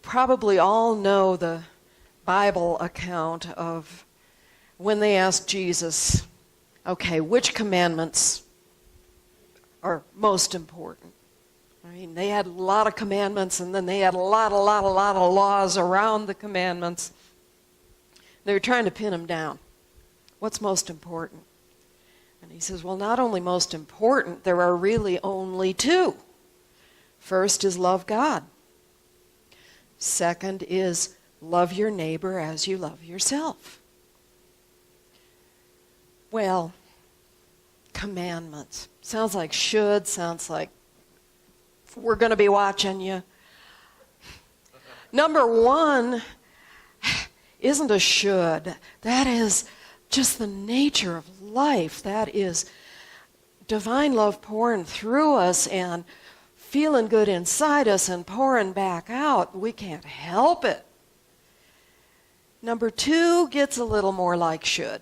probably all know the Bible account of when they asked Jesus, okay, which commandments are most important? I mean, they had a lot of commandments, and then they had a lot of laws around the commandments. They were trying to pin him down. What's most important? And he says, well, not only most important, there are really only two. First is love God. Second is love your neighbor as you love yourself. Well, commandments. Sounds like should, sounds like we're going to be watching you. Number one isn't a should. That is just the nature of life. That is divine love pouring through us and feeling good inside us and pouring back out. We can't help it. Number two gets a little more like should.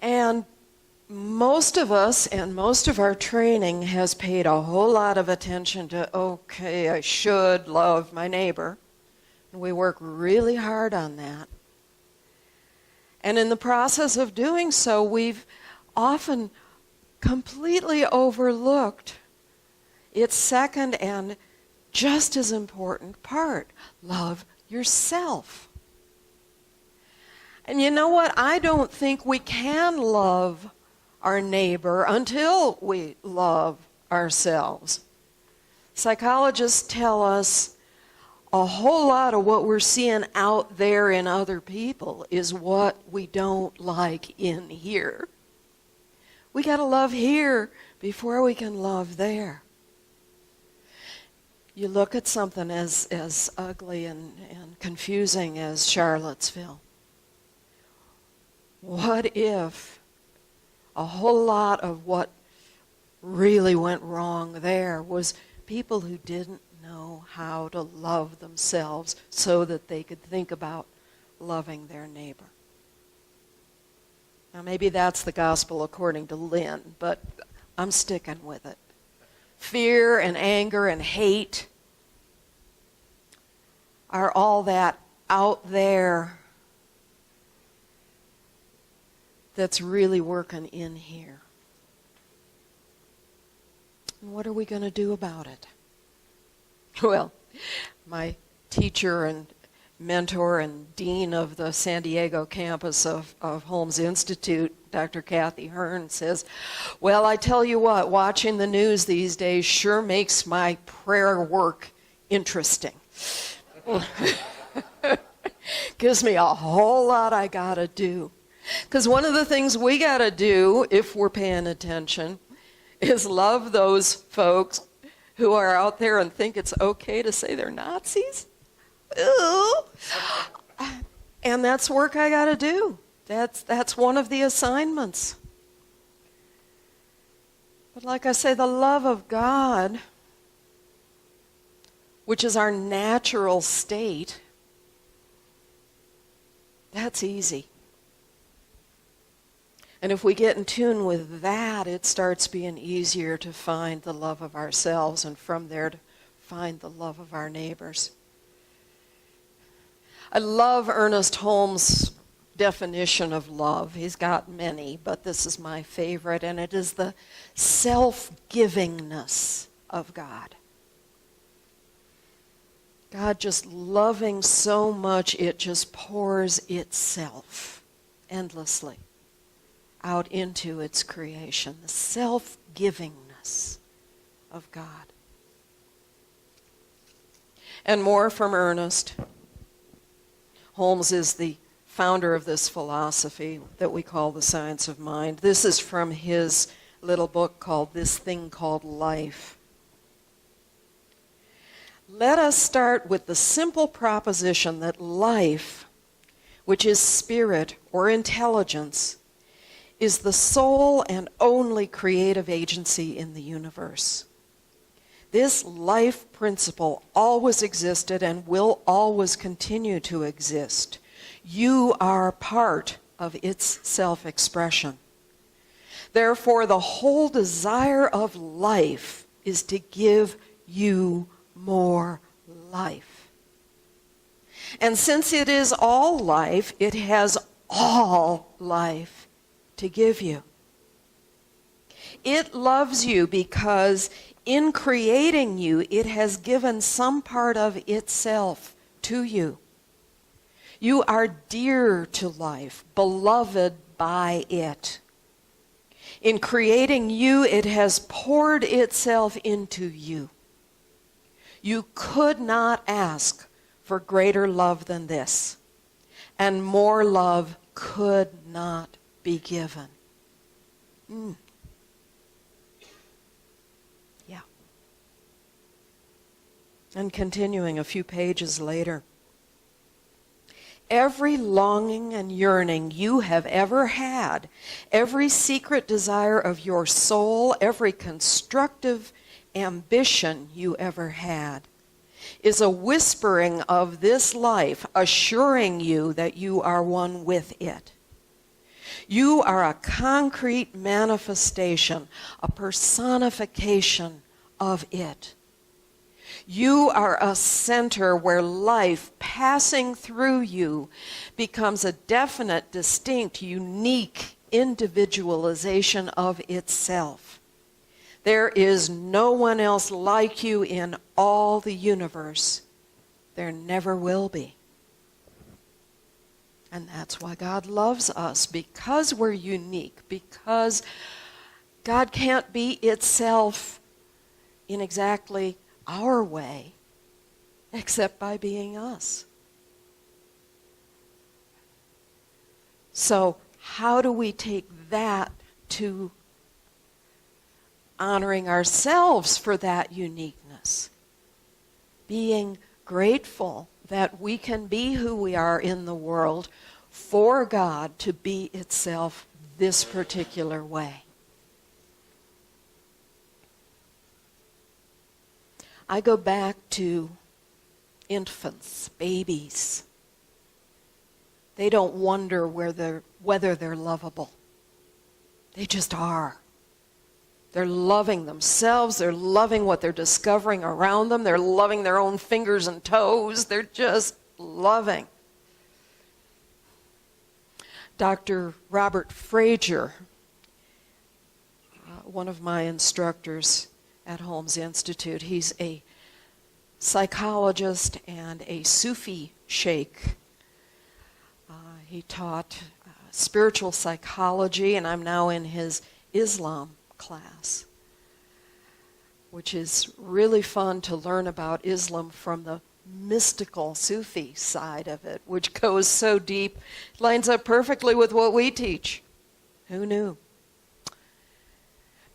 And most of us and most of our training has paid a whole lot of attention to, okay, I should love my neighbor. And we work really hard on that. And in the process of doing so, we've often completely overlooked its second and just as important part. Love yourself. And you know what? I don't think we can love our neighbor until we love ourselves. Psychologists tell us a whole lot of what we're seeing out there in other people is what we don't like in here. We got to love here before we can love there. You look at something as ugly and confusing as Charlottesville. What if a whole lot of what really went wrong there was people who didn't know how to love themselves so that they could think about loving their neighbor? Now, maybe that's the gospel according to Lin, but I'm sticking with it. Fear and anger and hate are all that out there that's really working in here. And what are we going to do about it? Well, my teacher and mentor and dean of the San Diego campus of Holmes Institute, Dr. Kathy Hearn, says, well, I tell you what, watching the news these days sure makes my prayer work interesting. Gives me a whole lot I got to do. Because one of the things we got to do, if we're paying attention, is love those folks who are out there and think it's okay to say they're Nazis. Ooh. And that's work I got to do. That's one of the assignments. But like I say, the love of God, which is our natural state, that's easy. And if we get in tune with that, it starts being easier to find the love of ourselves, and from there to find the love of our neighbors. I love Ernest Holmes' definition of love. He's got many, but this is my favorite, and it is the self-givingness of God. God just loving so much, it just pours itself endlessly out into its creation. The self-givingness of God. And more from Ernest. Holmes is the founder of this philosophy that we call the science of mind. This is from his little book called This Thing Called Life. Let us start with the simple proposition that life, which is spirit or intelligence, is the sole and only creative agency in the universe. This life principle always existed and will always continue to exist. You are part of its self-expression. Therefore, the whole desire of life is to give you more life. And since it is all life, it has all life to give you. It loves you because in creating you, it has given some part of itself to you. You are dear to life, beloved by it. In creating you, it has poured itself into you. You could not ask for greater love than this, and more love could not be given. Yeah. And continuing a few pages later, every longing and yearning you have ever had, every secret desire of your soul, every constructive ambition you ever had, is a whispering of this life, assuring you that you are one with it. You are a concrete manifestation, a personification of it. You are a center where life passing through you becomes a definite, distinct, unique individualization of itself. There is no one else like you in all the universe. There never will be. And that's why God loves us, because we're unique, because God can't be itself in exactly our way, except by being us. So how do we take that to honoring ourselves for that uniqueness? Being grateful that we can be who we are in the world for God to be itself this particular way. I go back to infants, babies. They don't wonder whether they're lovable. They just are. They're loving themselves. They're loving what they're discovering around them. They're loving their own fingers and toes. They're just loving. Dr. Robert Frazier, one of my instructors at Holmes Institute, he's a psychologist and a Sufi sheikh. He taught spiritual psychology, and I'm now in his Islam class, which is really fun to learn about Islam from the mystical Sufi side of it, which goes so deep, lines up perfectly with what we teach. Who knew?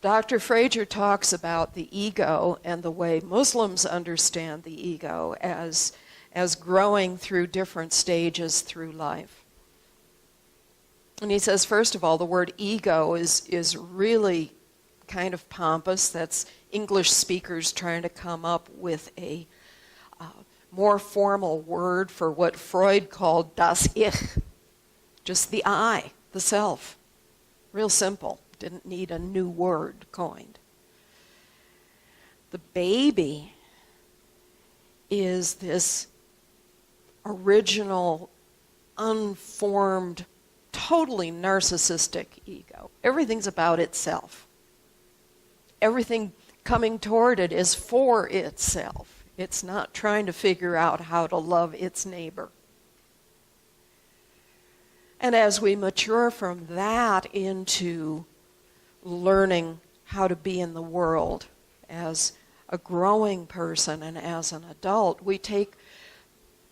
Dr. Frazier talks about the ego and the way Muslims understand the ego as growing through different stages through life. And he says, first of all, the word ego is really kind of pompous. That's English speakers trying to come up with a more formal word for what Freud called das Ich, just the I, the self. Real simple. Didn't need a new word coined. The baby is this original, unformed, totally narcissistic ego. Everything's about itself. Everything coming toward it is for itself. It's not trying to figure out how to love its neighbor. And as we mature from that into learning how to be in the world as a growing person and as an adult, we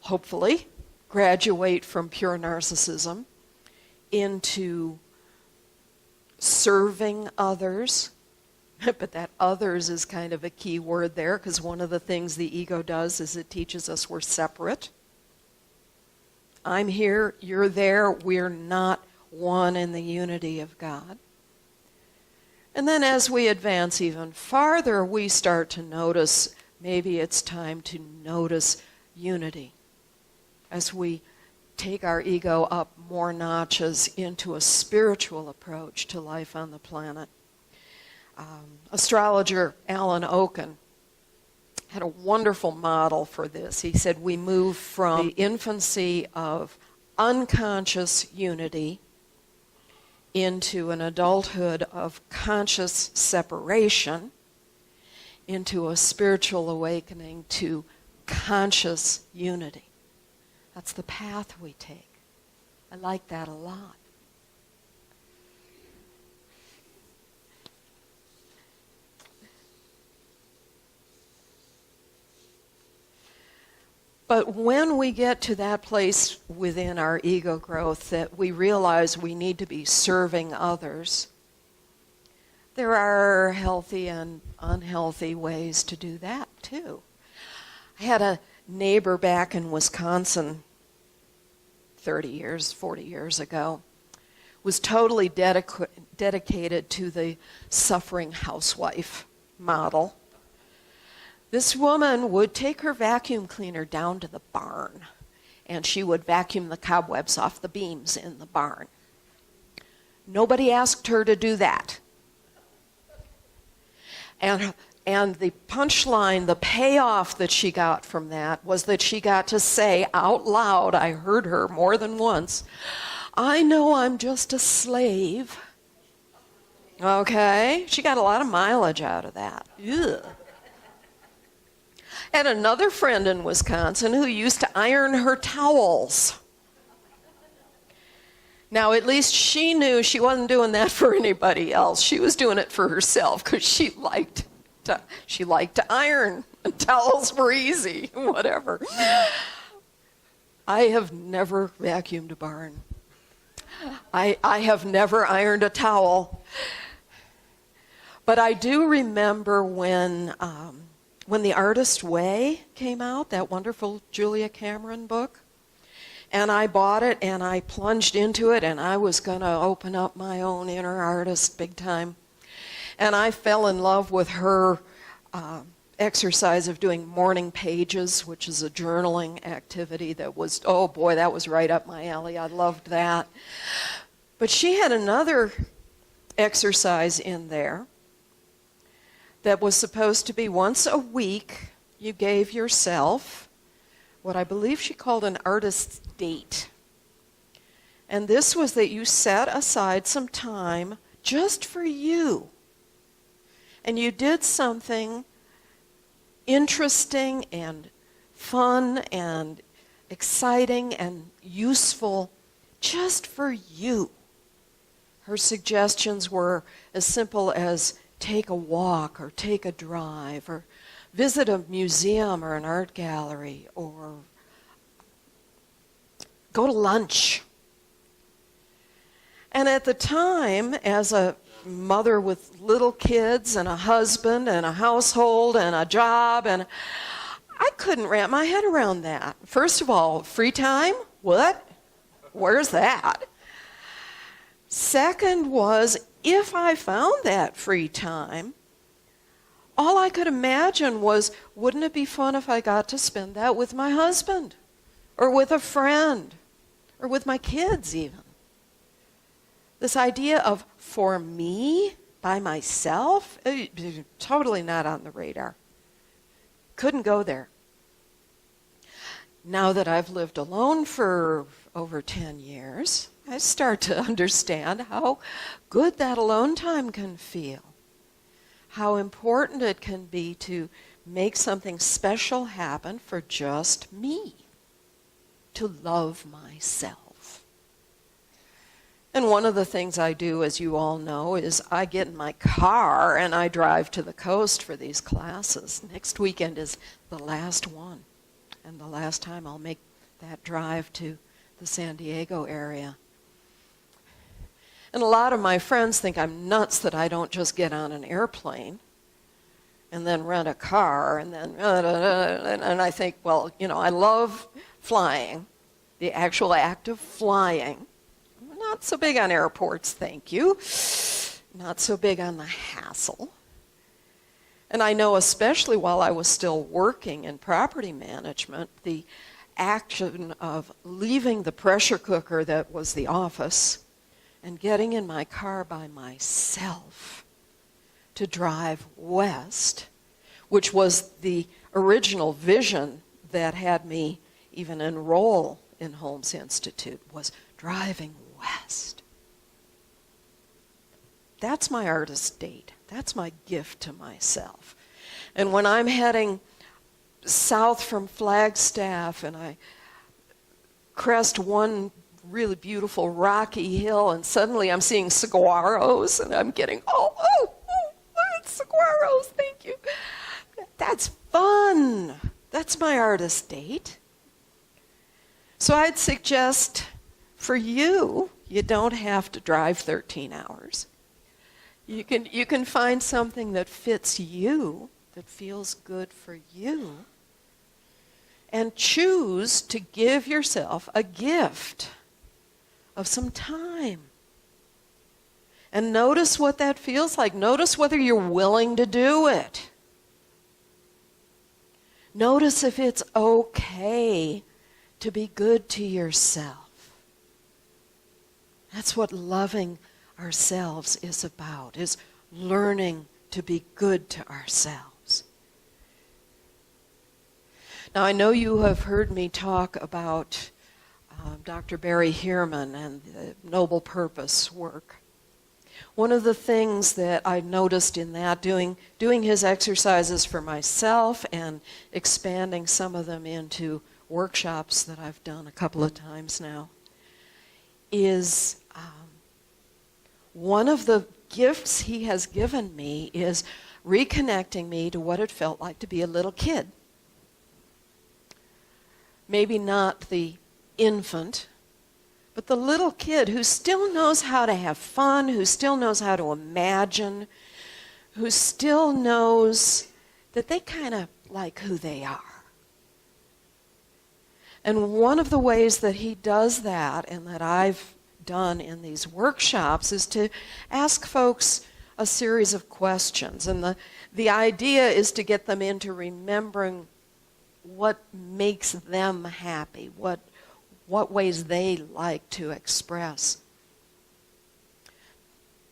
hopefully, graduate from pure narcissism into serving others. But that others is kind of a key word there, because one of the things the ego does is it teaches us we're separate. I'm here, you're there, we're not one in the unity of God. And then as we advance even farther, we start to notice maybe it's time to notice unity. As we take our ego up more notches into a spiritual approach to life on the planet. Astrologer Alan Oken had a wonderful model for this. He said we move from the infancy of unconscious unity into an adulthood of conscious separation, into a spiritual awakening to conscious unity. That's the path we take. I like that a lot. But when we get to that place within our ego growth that we realize we need to be serving others, there are healthy and unhealthy ways to do that too. I had a neighbor back in Wisconsin 40 years ago, was totally dedicated to the suffering housewife model. This woman would take her vacuum cleaner down to the barn, and she would vacuum the cobwebs off the beams in the barn. Nobody asked her to do that. And the punchline, the payoff that she got from that was that she got to say out loud, I heard her more than once, I know I'm just a slave. Okay? She got a lot of mileage out of that. Ugh. Had another friend in Wisconsin who used to iron her towels. Now, at least she knew she wasn't doing that for anybody else. She was doing it for herself because she liked to iron. And towels were easy, whatever. I have never vacuumed a barn. I have never ironed a towel. But I do remember when The Artist's Way came out, that wonderful Julia Cameron book, and I bought it and I plunged into it and I was going to open up my own inner artist big time. And I fell in love with her exercise of doing morning pages, which is a journaling activity that was, oh boy, that was right up my alley. I loved that. But she had another exercise in there that was supposed to be once a week you gave yourself what I believe she called an artist's date. And this was that you set aside some time just for you. And you did something interesting and fun and exciting and useful just for you. Her suggestions were as simple as take a walk or take a drive or visit a museum or an art gallery or go to lunch. And at the time, as a mother with little kids and a husband and a household and a job, and I couldn't wrap my head around that. First of all, free time? What? Where's that? Second was, if I found that free time, all I could imagine was, wouldn't it be fun if I got to spend that with my husband or with a friend or with my kids even? This idea of for me, by myself, totally not on the radar. Couldn't go there. Now that I've lived alone for over 10 years, I start to understand how good that alone time can feel. How important it can be to make something special happen for just me. To love myself. And one of the things I do, as you all know, is I get in my car and I drive to the coast for these classes. Next weekend is the last one, and the last time I'll make that drive to the San Diego area. And a lot of my friends think I'm nuts that I don't just get on an airplane and then rent a car and then, and I think, well, you know, I love flying, the actual act of flying. Not so big on airports, thank you. Not so big on the hassle. And I know especially while I was still working in property management, the action of leaving the pressure cooker that was the office and getting in my car by myself to drive west, which was the original vision that had me even enroll in Holmes Institute was driving west. That's my artist date. That's my gift to myself. And when I'm heading south from Flagstaff and I crest one really beautiful rocky hill and suddenly I'm seeing saguaros and I'm getting, saguaros, thank you. That's fun. That's my artist date. So I'd suggest for you, you don't have to drive 13 hours. You can find something that fits you, that feels good for you, and choose to give yourself a gift of some time. And notice what that feels like. Notice whether you're willing to do it. Notice if it's okay to be good to yourself. That's what loving ourselves is about, is learning to be good to ourselves. Now, I know you have heard me talk about Dr. Barry Herman and the Noble Purpose work. One of the things that I noticed in that, doing his exercises for myself and expanding some of them into workshops that I've done a couple of times now, is one of the gifts he has given me is reconnecting me to what it felt like to be a little kid. Maybe not the infant, but the little kid who still knows how to have fun, who still knows how to imagine, who still knows that they kind of like who they are. And one of the ways that he does that, and that I've done in these workshops, is to ask folks a series of questions. And the idea is to get them into remembering what makes them happy, what ways they like to express.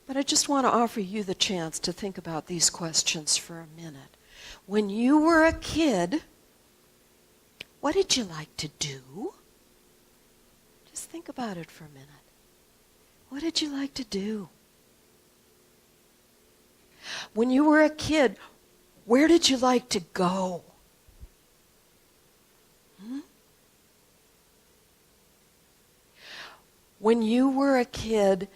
But I just want to offer you the chance to think about these questions for a minute. When you were a kid, what did you like to do? Just think about it for a minute. What did you like to do? When you were a kid, where did you like to go? When you were a kid,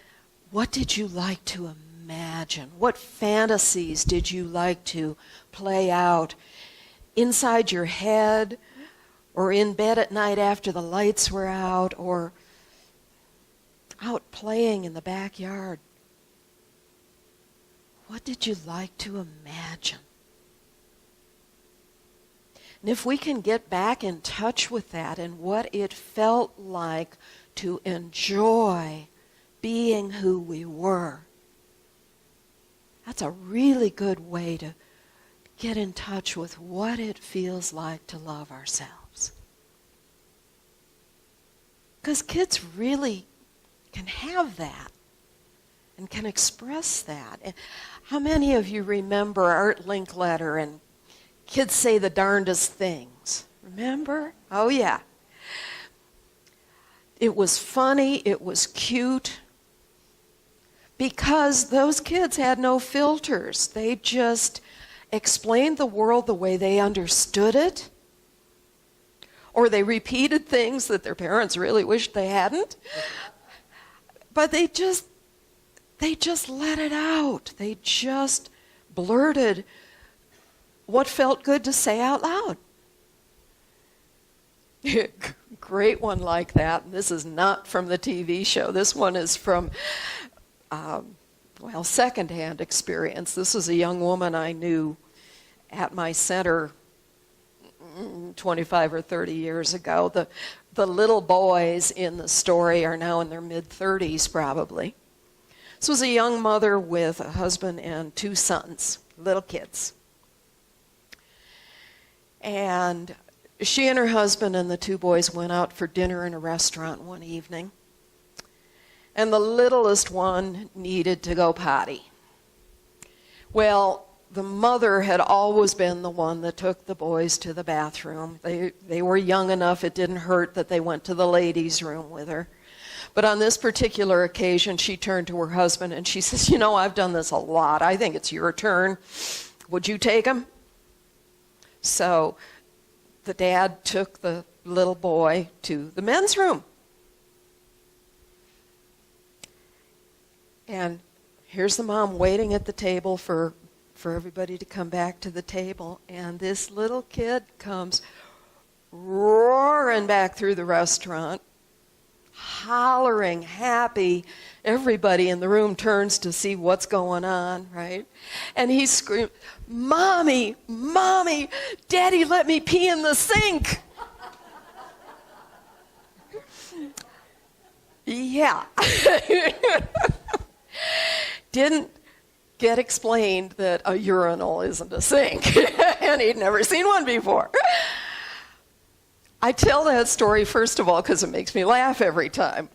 what did you like to imagine? What fantasies did you like to play out inside your head, or in bed at night after the lights were out, or out playing in the backyard? What did you like to imagine? And if we can get back in touch with that and what it felt like to enjoy being who we were, that's a really good way to get in touch with what it feels like to love ourselves. Because kids really can have that and can express that. And how many of you remember Art Linkletter and Kids Say the Darndest Things? Remember? Oh, yeah. It was funny, it was cute, because those kids had no filters. They just explained the world the way they understood it, or they repeated things that their parents really wished they hadn't. But they just let it out. They just blurted what felt good to say out loud. Great one like that. This is not from the TV show. This one is from, secondhand experience. This was a young woman I knew at my center 25 or 30 years ago. The little boys in the story are now in their mid-30s probably. This was a young mother with a husband and 2 sons, little kids. And she and her husband and the 2 boys went out for dinner in a restaurant one evening. And the littlest one needed to go potty. Well, the mother had always been the one that took the boys to the bathroom. They were young enough, it didn't hurt that they went to the ladies' room with her. But on this particular occasion, she turned to her husband and she says, you know, I've done this a lot. I think it's your turn. Would you take him? So the dad took the little boy to the men's room. And here's the mom waiting at the table for everybody to come back to the table. And this little kid comes roaring back through the restaurant, hollering, happy. Everybody in the room turns to see what's going on, right? And he screams, Mommy, Mommy, Daddy let me pee in the sink. Yeah. Didn't get explained that a urinal isn't a sink. And he'd never seen one before. I tell that story, first of all, because it makes me laugh every time.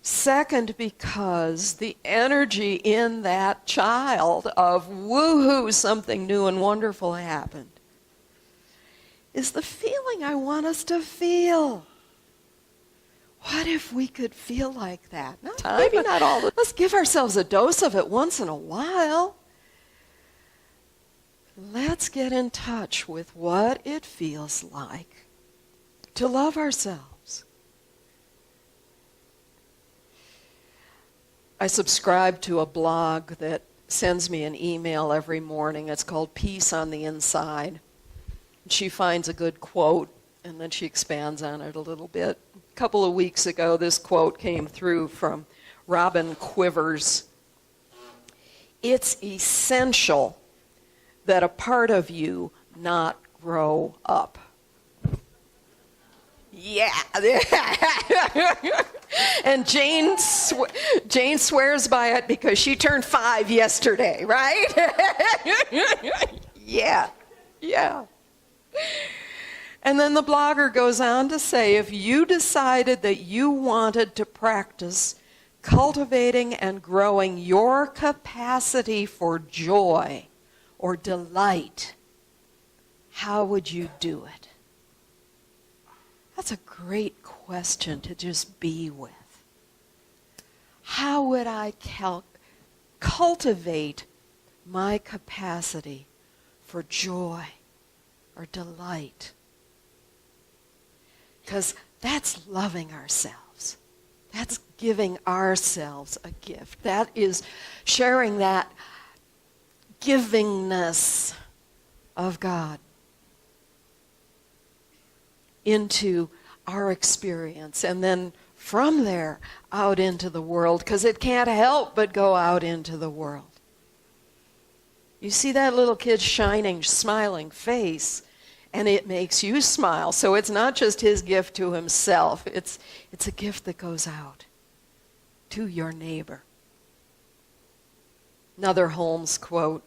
Second, because the energy in that child of woohoo, something new and wonderful happened, is the feeling I want us to feel. What if we could feel like that? Maybe not all. Let's give ourselves a dose of it once in a while. Let's get in touch with what it feels like to love ourselves. I subscribe to a blog that sends me an email every morning. It's called Peace on the Inside. She finds a good quote, and then she expands on it a little bit. A couple of weeks ago, this quote came through from Robin Quivers. It's essential that a part of you not grow up. Yeah. And Jane swears by it because she turned 5 yesterday, right? Yeah. And then the blogger goes on to say, if you decided that you wanted to practice cultivating and growing your capacity for joy or delight, how would you do it? That's a great question to just be with. How would I cultivate my capacity for joy or delight? Because that's loving ourselves. That's giving ourselves a gift. That is sharing that givingness of God into our experience, and then from there out into the world, because it can't help but go out into the world. You see that little kid's shining, smiling face, and it makes you smile. So it's not just his gift to himself. It's a gift that goes out to your neighbor. Another Holmes quote,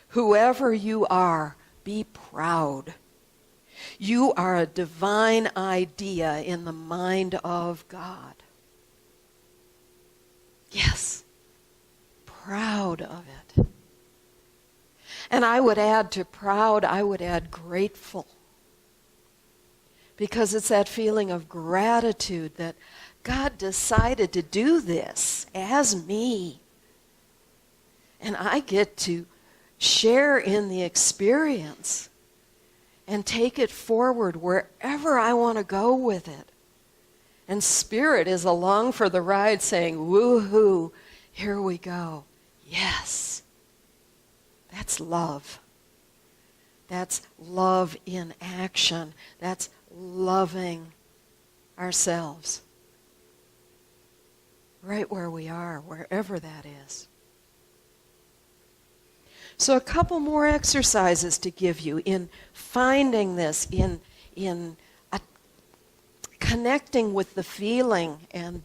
whoever you are, be proud. You are a divine idea in the mind of God. Yes, proud of it. And I would add to proud, I would add grateful. Because it's that feeling of gratitude that God decided to do this as me. And I get to share in the experience and take it forward wherever I want to go with it. And Spirit is along for the ride saying, woohoo, here we go. Yes. That's love. That's love in action. That's loving ourselves. Right where we are, wherever that is. So a couple more exercises to give you in finding this, in connecting with the feeling and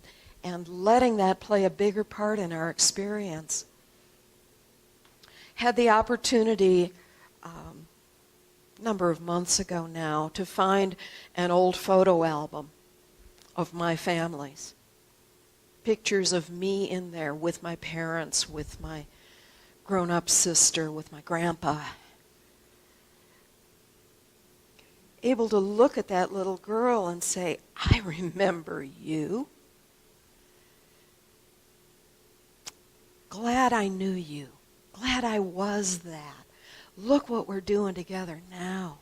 letting that play a bigger part in our experience. Had the opportunity a number of months ago now to find an old photo album of my family's. Pictures of me in there with my parents, with my grown-up sister with my grandpa. Able to look at that little girl and say, I remember you. Glad I knew you. Glad I was that. Look what we're doing together now.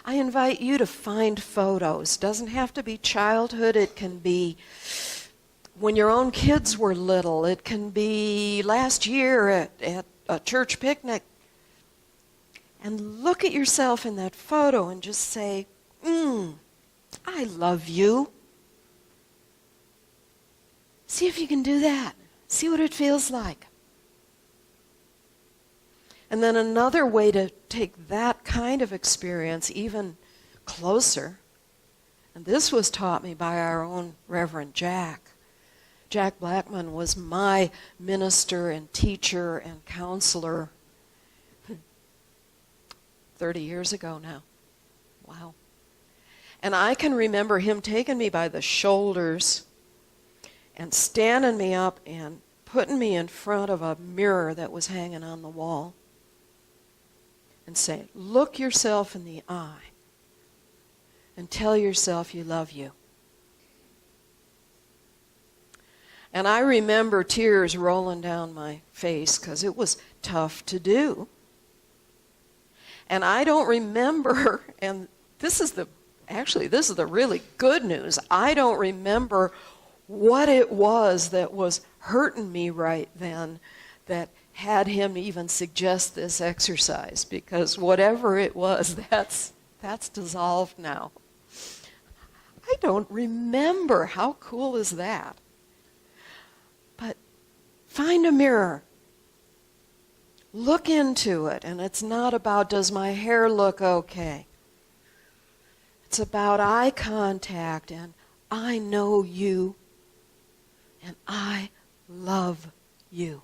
I invite you to find photos. Doesn't have to be childhood. It can be when your own kids were little. It can be last year at a church picnic. And look at yourself in that photo and just say, I love you. See if you can do that. See what it feels like. And then another way to take that kind of experience even closer, and this was taught me by our own Reverend Jack. Jack Blackman was my minister and teacher and counselor 30 years ago now. Wow. And I can remember him taking me by the shoulders and standing me up and putting me in front of a mirror that was hanging on the wall and saying, look yourself in the eye and tell yourself you love you. And I remember tears rolling down my face because it was tough to do. And I don't remember, and this is the really good news. I don't remember what it was that was hurting me right then that had him even suggest this exercise, because whatever it was, that's dissolved now. I don't remember. How cool is that? But find a mirror. Look into it, and it's not about, does my hair look okay? It's about eye contact, and I know you, and I love you.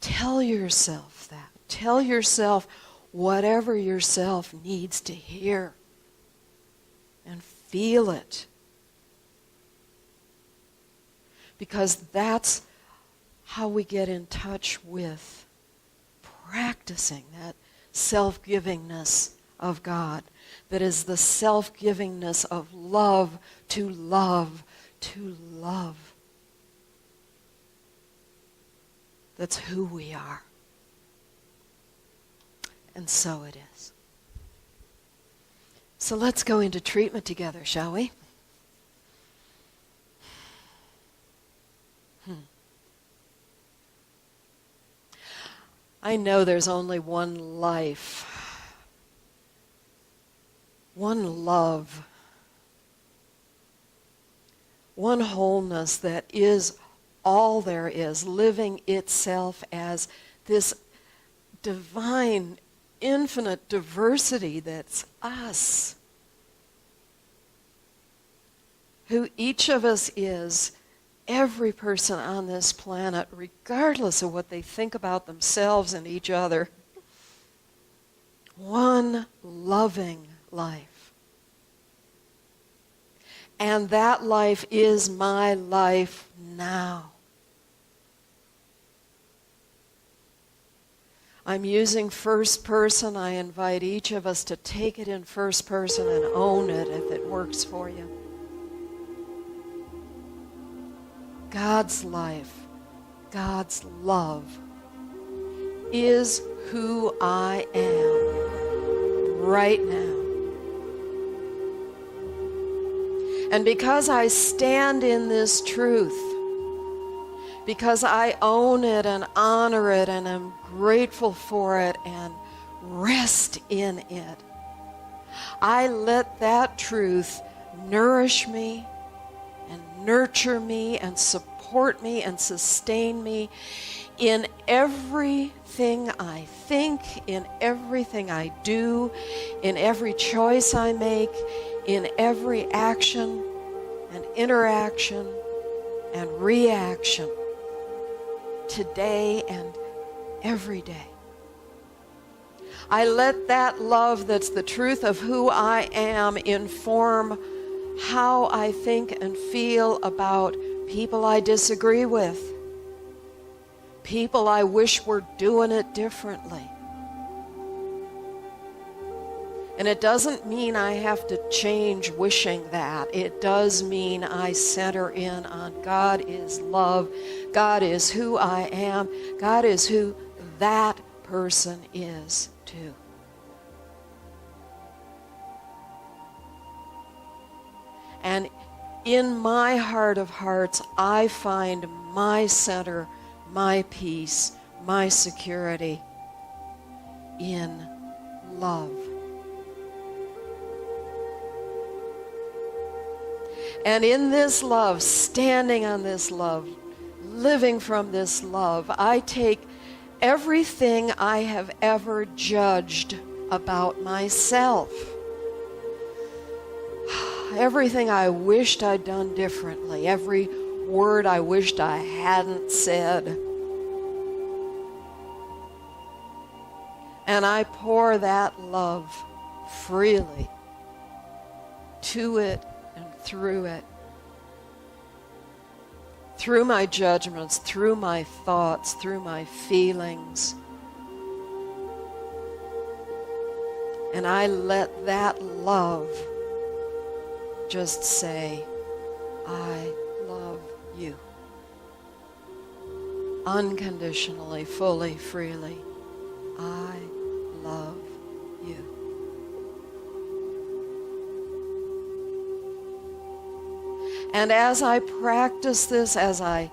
Tell yourself that. Tell yourself whatever yourself needs to hear, and feel it. Because that's how we get in touch with practicing that self-givingness of God, that is the self-givingness of love to love to love. That's who we are. And so it is. So let's go into treatment together, shall we? I know there's only one life, one love, one wholeness that is all there is, living itself as this divine, infinite diversity that's us, who each of us is. Every person on this planet, regardless of what they think about themselves and each other. One loving life. And that life is my life now. I'm using first person. I invite each of us to take it in first person and own it if it works for you. God's life, God's love is who I am right now. And because I stand in this truth, because I own it and honor it and am grateful for it and rest in it, I let that truth nourish me and nurture me and support me and sustain me in everything I think, in everything I do, in every choice I make, in every action and interaction and reaction, today and every day. I let that love that's the truth of who I am inform how I think and feel about people I disagree with, People I wish were doing it differently. And it doesn't mean I have to change wishing that. It does mean I center in on God is love. God is who I am. God is who that person is too. And in my heart of hearts, I find my center, my peace, my security in love. And in this love, standing on this love, living from this love, I take everything I have ever judged about myself, everything I wished I'd done differently, every word I wished I hadn't said, and I pour that love freely to it and through it, through my judgments, through my thoughts, through my feelings. And I let that love just say, I love you. Unconditionally, fully, freely. I love you. And as I practice this, as I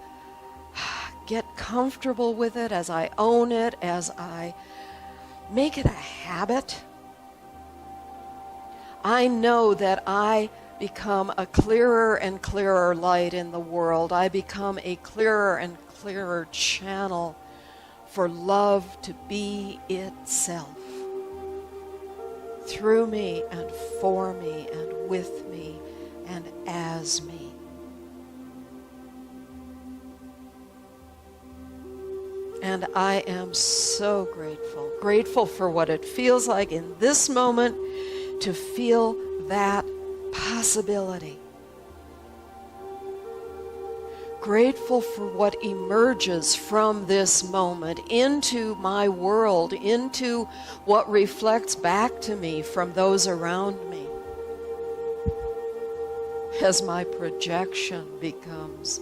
get comfortable with it, as I own it, as I make it a habit, I know that I become a clearer and clearer light in the world. I become a clearer and clearer channel for love to be itself, through me and for me and with me and as me. And I am so grateful for what it feels like in this moment to feel that possibility. Grateful for what emerges from this moment into my world, into what reflects back to me from those around me, as my projection becomes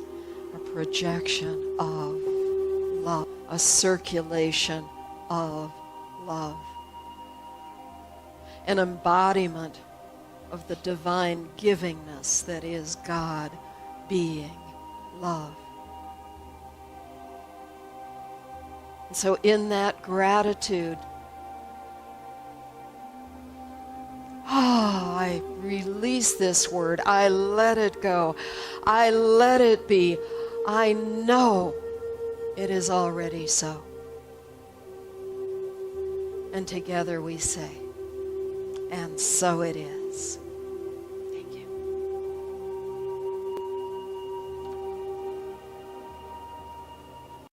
a projection of love, a circulation of love, an embodiment of the divine givingness that is God being love. And so in that gratitude, I release this word. I let it go. I let it be. I know it is already so. And together we say, and so it is.